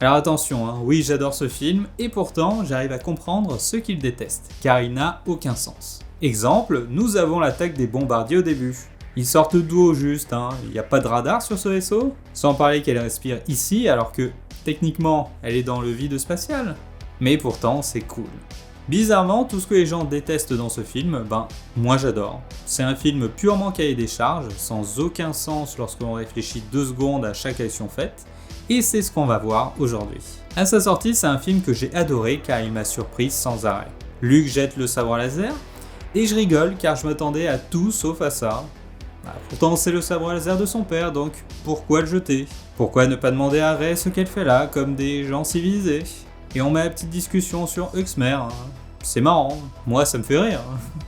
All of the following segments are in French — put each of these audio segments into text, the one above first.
Alors attention, oui j'adore ce film, et pourtant j'arrive à comprendre ce qu'il déteste, car il n'a aucun sens. Exemple, nous avons l'attaque des bombardiers au début. Ils sortent d'où au juste, il n'y a pas de radar sur ce vaisseau? Sans parler qu'elle respire ici alors que, techniquement, elle est dans le vide spatial. Mais pourtant c'est cool. Bizarrement, tout ce que les gens détestent dans ce film, moi j'adore. C'est un film purement cahier des charges, sans aucun sens lorsqu'on réfléchit 2 secondes à chaque action faite, et c'est ce qu'on va voir aujourd'hui. À sa sortie, c'est un film que j'ai adoré car il m'a surpris sans arrêt. Luke jette le sabre laser, et je rigole car je m'attendais à tout sauf à ça. Pourtant c'est le sabre laser de son père, donc pourquoi le jeter? Pourquoi ne pas demander à Rey ce qu'elle fait là, comme des gens civilisés? Et on met la petite discussion sur Uxmer. C'est marrant, moi ça me fait rire,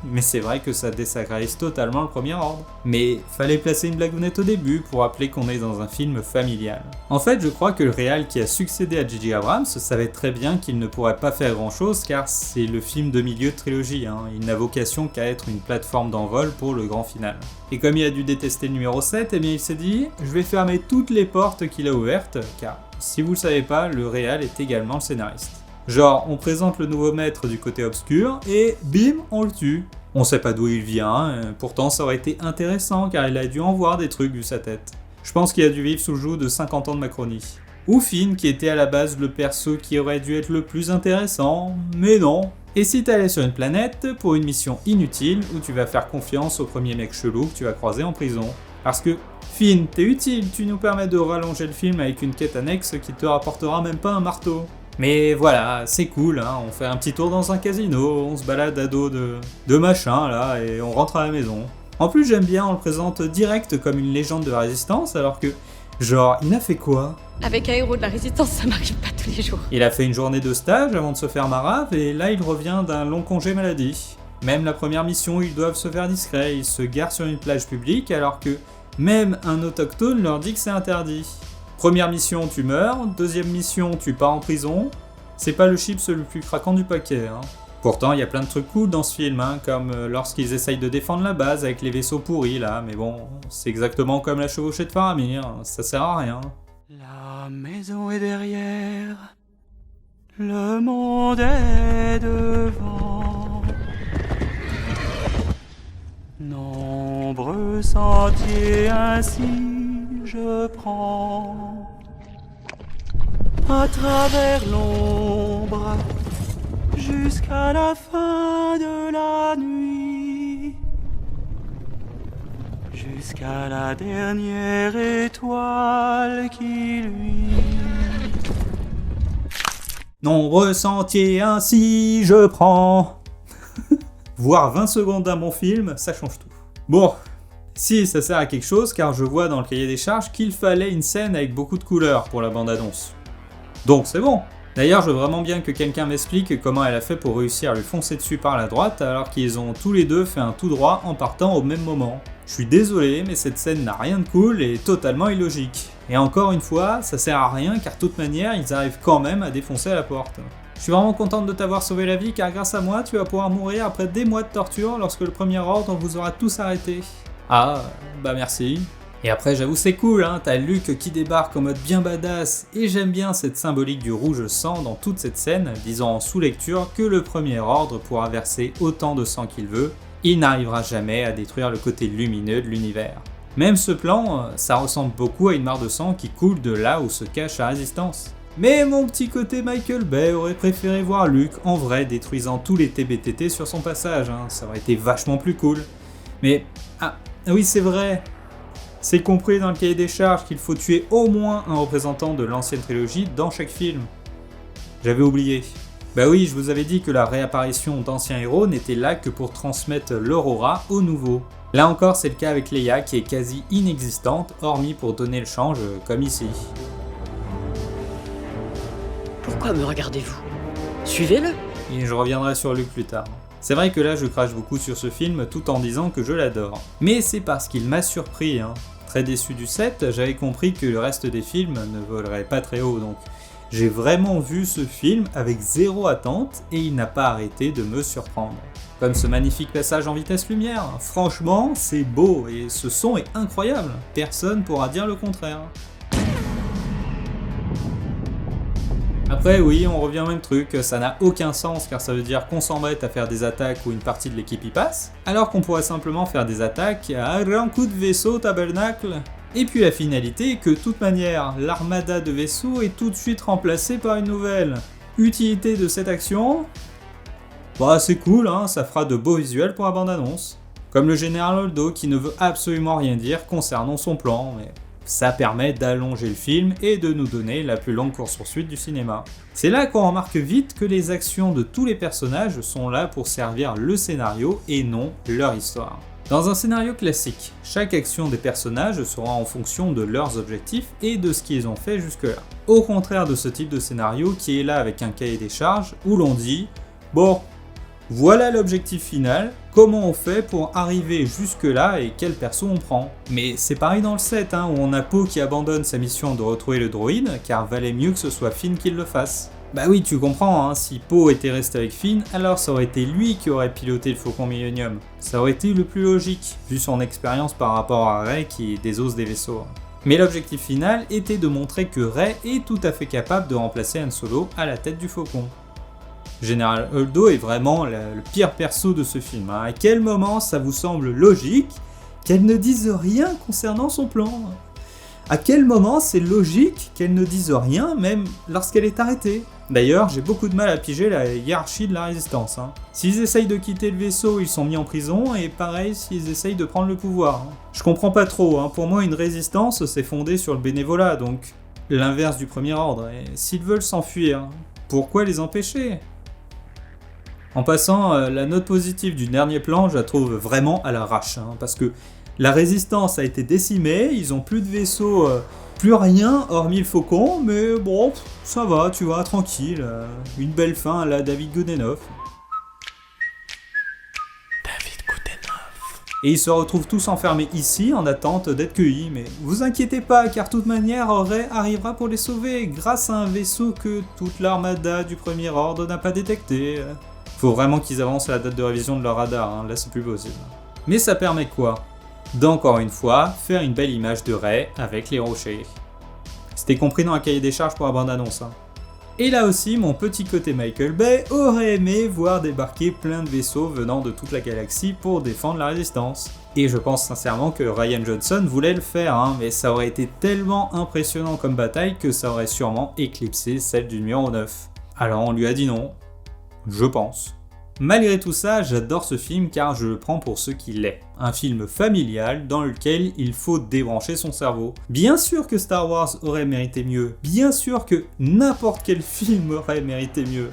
mais c'est vrai que ça désacralise totalement le premier ordre. Mais fallait placer une blagounette au début pour rappeler qu'on est dans un film familial. En fait, je crois que le réal qui a succédé à J.J. Abrams savait très bien qu'il ne pourrait pas faire grand chose car c'est le film de milieu de trilogie, il n'a vocation qu'à être une plateforme d'envol pour le grand final. Et comme il a dû détester le numéro 7, il s'est dit « je vais fermer toutes les portes qu'il a ouvertes » car, si vous le savez pas, le réal est également le scénariste. Genre, on présente le nouveau maître du côté obscur, et bim, on le tue. On sait pas d'où il vient, pourtant ça aurait été intéressant car il a dû en voir des trucs vu sa tête. Je pense qu'il a dû vivre sous le joug de 50 ans de Macronie. Ou Finn qui était à la base le perso qui aurait dû être le plus intéressant, mais non. Et si t'allais sur une planète pour une mission inutile où tu vas faire confiance au premier mec chelou que tu vas croiser en prison. Parce que Finn, t'es utile, tu nous permets de rallonger le film avec une quête annexe qui te rapportera même pas un marteau. Mais voilà, c'est cool, on fait un petit tour dans un casino, on se balade à dos de machin là, et on rentre à la maison. En plus j'aime bien, on le présente direct comme une légende de la résistance, alors que, genre, il a fait quoi? Avec un héros de la résistance, ça m'arrive pas tous les jours. Il a fait une journée de stage avant de se faire marave, et là il revient d'un long congé maladie. Même la première mission, ils doivent se faire discret, ils se garent sur une plage publique, alors que même un autochtone leur dit que c'est interdit. Première mission, tu meurs. Deuxième mission, tu pars en prison. C'est pas le chips le plus craquant du paquet. Pourtant, il y a plein de trucs cool dans ce film, comme lorsqu'ils essayent de défendre la base avec les vaisseaux pourris là. Mais bon, c'est exactement comme la chevauchée de Faramir, ça sert à rien. La maison est derrière, le monde est devant. Nombreux sentiers ainsi je prends à travers l'ombre jusqu'à la fin de la nuit, jusqu'à la dernière étoile qui luit. Nombreux sentiers ainsi je prends. Voir 20 secondes d'un bon film, ça change tout. Bon. Si, ça sert à quelque chose car je vois dans le cahier des charges qu'il fallait une scène avec beaucoup de couleurs pour la bande-annonce. Donc c'est bon. D'ailleurs, je veux vraiment bien que quelqu'un m'explique comment elle a fait pour réussir à lui foncer dessus par la droite alors qu'ils ont tous les deux fait un tout droit en partant au même moment. Je suis désolé, mais cette scène n'a rien de cool et est totalement illogique. Et encore une fois, ça sert à rien car de toute manière, ils arrivent quand même à défoncer la porte. Je suis vraiment contente de t'avoir sauvé la vie car grâce à moi, tu vas pouvoir mourir après des mois de torture lorsque le premier ordre vous aura tous arrêtés. Ah, merci. Et après j'avoue c'est cool, t'as Luke qui débarque en mode bien badass, et j'aime bien cette symbolique du rouge sang dans toute cette scène, disant en sous-lecture que le premier ordre pourra verser autant de sang qu'il veut, il n'arrivera jamais à détruire le côté lumineux de l'univers. Même ce plan, ça ressemble beaucoup à une mare de sang qui coule de là où se cache la résistance. Mais mon petit côté Michael Bay aurait préféré voir Luke en vrai détruisant tous les TBTT sur son passage, ça aurait été vachement plus cool. Mais, oui c'est vrai, c'est compris dans le cahier des charges qu'il faut tuer au moins un représentant de l'ancienne trilogie dans chaque film. J'avais oublié. Bah oui, je vous avais dit que la réapparition d'anciens héros n'était là que pour transmettre leur aura aux nouveaux. Là encore c'est le cas avec Leia qui est quasi inexistante, hormis pour donner le change comme ici. Pourquoi me regardez-vous? Suivez-le. Et je reviendrai sur Luke plus tard. C'est vrai que là je crache beaucoup sur ce film tout en disant que je l'adore. Mais c'est parce qu'il m'a surpris. Très déçu du 7, j'avais compris que le reste des films ne voleraient pas très haut, donc j'ai vraiment vu ce film avec zéro attente et il n'a pas arrêté de me surprendre. Comme ce magnifique passage en vitesse lumière, franchement c'est beau et ce son est incroyable, personne pourra dire le contraire. Après oui, on revient au même truc, ça n'a aucun sens car ça veut dire qu'on s'embête à faire des attaques où une partie de l'équipe y passe, alors qu'on pourrait simplement faire des attaques à un grand coup de vaisseau tabernacle. Et puis la finalité est que de toute manière, l'armada de vaisseaux est tout de suite remplacée par une nouvelle. Utilité de cette action? Bah c'est cool, hein, ça fera de beaux visuels pour la bande-annonce. Comme le général Holdo qui ne veut absolument rien dire concernant son plan, mais ça permet d'allonger le film et de nous donner la plus longue course-poursuite du cinéma. C'est là qu'on remarque vite que les actions de tous les personnages sont là pour servir le scénario et non leur histoire. Dans un scénario classique, chaque action des personnages sera en fonction de leurs objectifs et de ce qu'ils ont fait jusque-là. Au contraire de ce type de scénario qui est là avec un cahier des charges où l'on dit « Bon, voilà l'objectif final, comment on fait pour arriver jusque-là et quel perso on prend ?» Mais c'est pareil dans le 7, où on a Poe qui abandonne sa mission de retrouver le droïde car valait mieux que ce soit Finn qui le fasse. Bah oui, tu comprends, si Poe était resté avec Finn, alors ça aurait été lui qui aurait piloté le Faucon Millenium. Ça aurait été le plus logique, vu son expérience par rapport à Rey qui désosse des vaisseaux. Mais l'objectif final était de montrer que Rey est tout à fait capable de remplacer Han Solo à la tête du Faucon. Général Holdo est vraiment le pire perso de ce film. À quel moment ça vous semble logique qu'elle ne dise rien concernant son plan ? À quel moment c'est logique qu'elle ne dise rien même lorsqu'elle est arrêtée ? D'ailleurs, j'ai beaucoup de mal à piger la hiérarchie de la résistance. S'ils essayent de quitter le vaisseau, ils sont mis en prison, et pareil s'ils essayent de prendre le pouvoir. Je comprends pas trop, pour moi une résistance c'est fondé sur le bénévolat, donc l'inverse du premier ordre. Et s'ils veulent s'enfuir, pourquoi les empêcher ? En passant, la note positive du dernier plan, je la trouve vraiment à l'arrache, parce que la résistance a été décimée, ils ont plus de vaisseaux, plus rien hormis le Faucon, mais bon, ça va, tu vois, tranquille, une belle fin à la David Goodenough. Et ils se retrouvent tous enfermés ici en attente d'être cueillis, mais vous inquiétez pas car de toute manière Rey arrivera pour les sauver grâce à un vaisseau que toute l'armada du premier ordre n'a pas détecté. Faut vraiment qu'ils avancent la date de révision de leur radar, là c'est plus possible. Mais ça permet quoi ? D'encore une fois, faire une belle image de Rey avec les rochers. C'était compris dans un cahier des charges pour la bande-annonce. Et là aussi, mon petit côté Michael Bay aurait aimé voir débarquer plein de vaisseaux venant de toute la galaxie pour défendre la résistance. Et je pense sincèrement que Rian Johnson voulait le faire, mais ça aurait été tellement impressionnant comme bataille que ça aurait sûrement éclipsé celle du numéro 9. Alors on lui a dit non, je pense. Malgré tout ça, j'adore ce film car je le prends pour ce qu'il est. Un film familial dans lequel il faut débrancher son cerveau. Bien sûr que Star Wars aurait mérité mieux, bien sûr que n'importe quel film aurait mérité mieux.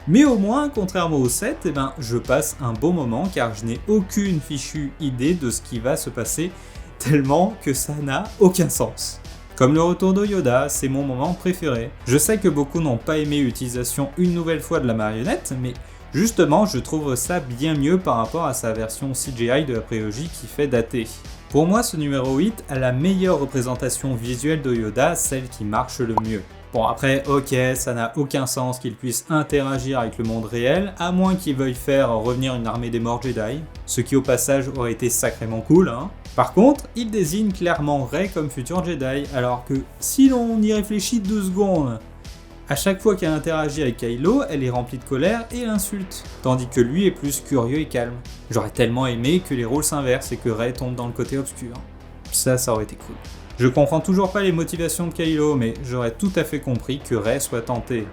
Mais au moins, contrairement au 7, je passe un bon moment car je n'ai aucune fichue idée de ce qui va se passer tellement que ça n'a aucun sens. Comme le retour de Yoda, c'est mon moment préféré. Je sais que beaucoup n'ont pas aimé l'utilisation une nouvelle fois de la marionnette, mais justement, je trouve ça bien mieux par rapport à sa version CGI de la prélogie qui fait dater. Pour moi, ce numéro 8 a la meilleure représentation visuelle de Yoda, celle qui marche le mieux. Bon après, ok, ça n'a aucun sens qu'il puisse interagir avec le monde réel, à moins qu'il veuille faire revenir une armée des morts Jedi, ce qui au passage aurait été sacrément cool. Par contre, il désigne clairement Rey comme futur Jedi, alors que si l'on y réfléchit 2 secondes, à chaque fois qu'elle interagit avec Kylo, elle est remplie de colère et l'insulte, tandis que lui est plus curieux et calme. J'aurais tellement aimé que les rôles s'inversent et que Rey tombe dans le côté obscur. Ça aurait été cool. Je comprends toujours pas les motivations de Kylo, mais j'aurais tout à fait compris que Rey soit tentée.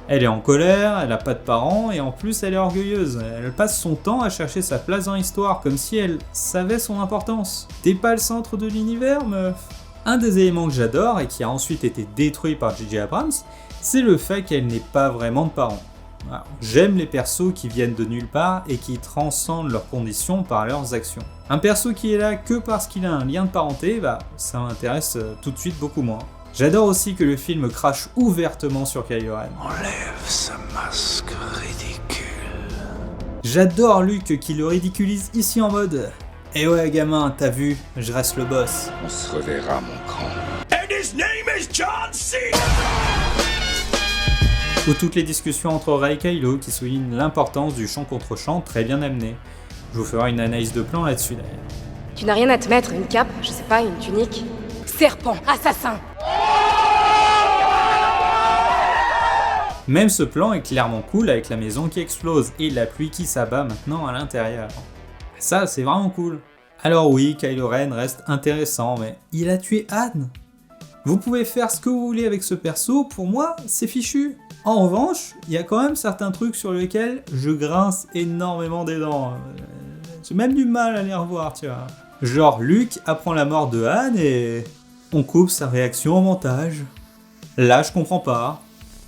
Elle est en colère, elle a pas de parents, et en plus elle est orgueilleuse. Elle passe son temps à chercher sa place dans l'histoire, comme si elle savait son importance. T'es pas le centre de l'univers, meuf. Un des éléments que j'adore, et qui a ensuite été détruit par J.J. Abrams, c'est le fait qu'elle n'ait pas vraiment de parents. Alors, j'aime les persos qui viennent de nulle part et qui transcendent leurs conditions par leurs actions. Un perso qui est là que parce qu'il a un lien de parenté, ça m'intéresse tout de suite beaucoup moins. J'adore aussi que le film crache ouvertement sur Kylo Ren. Enlève ce masque ridicule. J'adore Luke qui le ridiculise ici en mode « Eh ouais gamin, t'as vu, je reste le boss. » On se reverra mon cran. And his name is John C. Ou toutes les discussions entre Rey et Kylo qui soulignent l'importance du champ contre champ très bien amené. Je vous ferai une analyse de plan là-dessus d'ailleurs. Tu n'as rien à te mettre, une cape, je sais pas, une tunique. Serpent, assassin. Même ce plan est clairement cool avec la maison qui explose et la pluie qui s'abat maintenant à l'intérieur. Ça, c'est vraiment cool. Alors oui, Kylo Ren reste intéressant, mais il a tué Han. Vous pouvez faire ce que vous voulez avec ce perso, pour moi, c'est fichu. En revanche, il y a quand même certains trucs sur lesquels je grince énormément des dents. J'ai même du mal à les revoir, tu vois. Genre, Luke apprend la mort de Han et on coupe sa réaction au montage. Là, je comprends pas.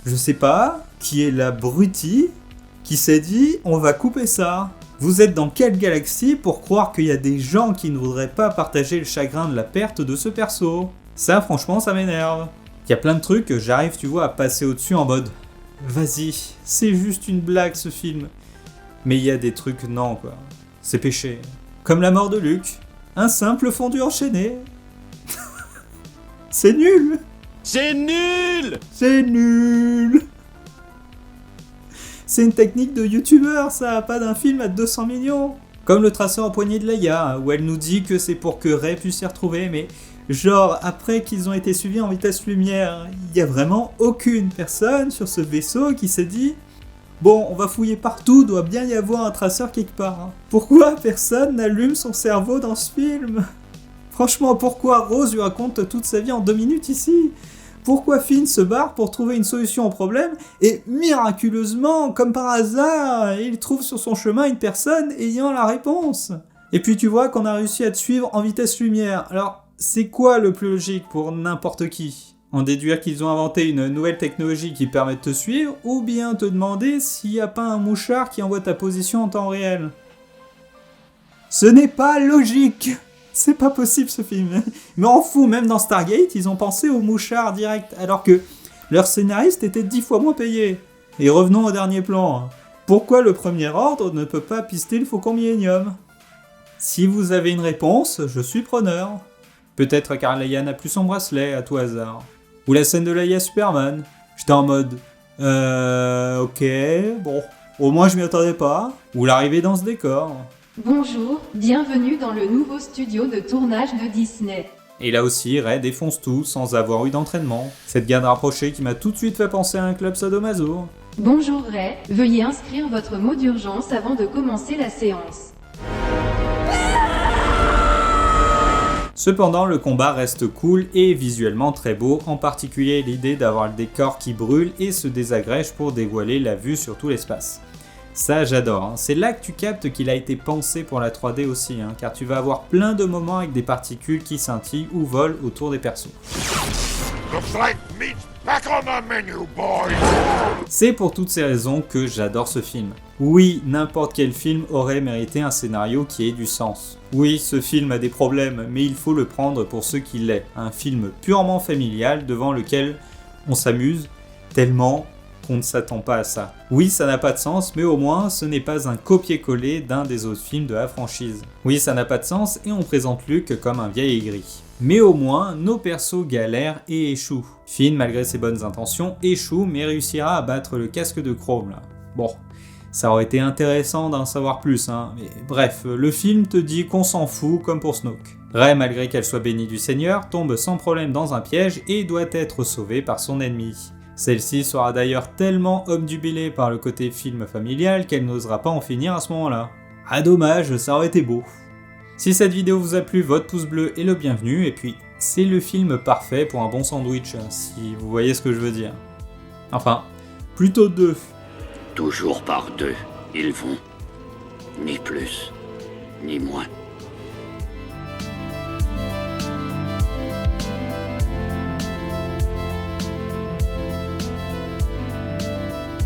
Je sais pas qui est l'abruti qui s'est dit on va couper ça. Vous êtes dans quelle galaxie pour croire qu'il y a des gens qui ne voudraient pas partager le chagrin de la perte de ce perso? Ça, franchement, ça m'énerve. Il y a plein de trucs que j'arrive, tu vois, à passer au-dessus en mode vas-y, c'est juste une blague ce film. Mais il y a des trucs, non quoi. C'est péché. Comme la mort de Luke. Un simple fondu enchaîné. C'est nul. C'est nul! C'est nul. C'est une technique de youtubeur, ça, pas d'un film à 200 millions. Comme le traceur en poignée de Leia, où elle nous dit que c'est pour que Rey puisse s'y retrouver, mais genre, après qu'ils ont été suivis en vitesse lumière, il y a vraiment aucune personne sur ce vaisseau qui s'est dit « Bon, on va fouiller partout, doit bien y avoir un traceur quelque part. » Pourquoi personne n'allume son cerveau dans ce film? Franchement, pourquoi Rose lui raconte toute sa vie en 2 minutes ici? Pourquoi Finn se barre pour trouver une solution au problème et miraculeusement, comme par hasard, il trouve sur son chemin une personne ayant la réponse? Et puis tu vois qu'on a réussi à te suivre en vitesse lumière. Alors, c'est quoi le plus logique pour n'importe qui? En déduire qu'ils ont inventé une nouvelle technologie qui permet de te suivre, ou bien te demander s'il n'y a pas un mouchard qui envoie ta position en temps réel? Ce n'est pas logique! C'est pas possible ce film. Mais en fou, même dans Stargate, ils ont pensé au mouchard direct, alors que leur scénariste était 10 fois moins payé. Et revenons au dernier plan. Pourquoi le Premier Ordre ne peut pas pister le Faucon Millennium? Si vous avez une réponse, je suis preneur. Peut-être car Leia n'a plus son bracelet, à tout hasard. Ou la scène de Leia Superman. J'étais en mode... ok, bon. Au moins je m'y attendais pas. Ou l'arrivée dans ce décor. Bonjour, bienvenue dans le nouveau studio de tournage de Disney. Et là aussi, Rey défonce tout sans avoir eu d'entraînement. Cette garde rapprochée qui m'a tout de suite fait penser à un club sadomaso. Bonjour Rey, veuillez inscrire votre mot d'urgence avant de commencer la séance. Cependant, le combat reste cool et visuellement très beau, en particulier l'idée d'avoir le décor qui brûle et se désagrège pour dévoiler la vue sur tout l'espace. Ça j'adore, hein. C'est là que tu captes qu'il a été pensé pour la 3D aussi, hein, car tu vas avoir plein de moments avec des particules qui scintillent ou volent autour des persos. Looks like meat's back on the menu, boys! C'est pour toutes ces raisons que j'adore ce film. Oui, n'importe quel film aurait mérité un scénario qui ait du sens. Oui, ce film a des problèmes, mais il faut le prendre pour ce qu'il est. Un film purement familial devant lequel on s'amuse tellement qu'on ne s'attend pas à ça. Oui, ça n'a pas de sens, mais au moins ce n'est pas un copier-coller d'un des autres films de la franchise. Oui, ça n'a pas de sens et on présente Luke comme un vieil aigri. Mais au moins, nos persos galèrent et échouent. Finn, malgré ses bonnes intentions, échoue mais réussira à battre le casque de Chrome là. Bon, ça aurait été intéressant d'en savoir plus, hein. Mais bref, le film te dit qu'on s'en fout comme pour Snoke. Rey, malgré qu'elle soit bénie du Seigneur, tombe sans problème dans un piège et doit être sauvée par son ennemi. Celle-ci sera d'ailleurs tellement obnubilée par le côté film familial qu'elle n'osera pas en finir à ce moment-là. Ah dommage, ça aurait été beau. Si cette vidéo vous a plu, votre pouce bleu est le bienvenu, et puis c'est le film parfait pour un bon sandwich, si vous voyez ce que je veux dire. Enfin, plutôt 2. Toujours par 2, ils vont. Ni plus, ni moins.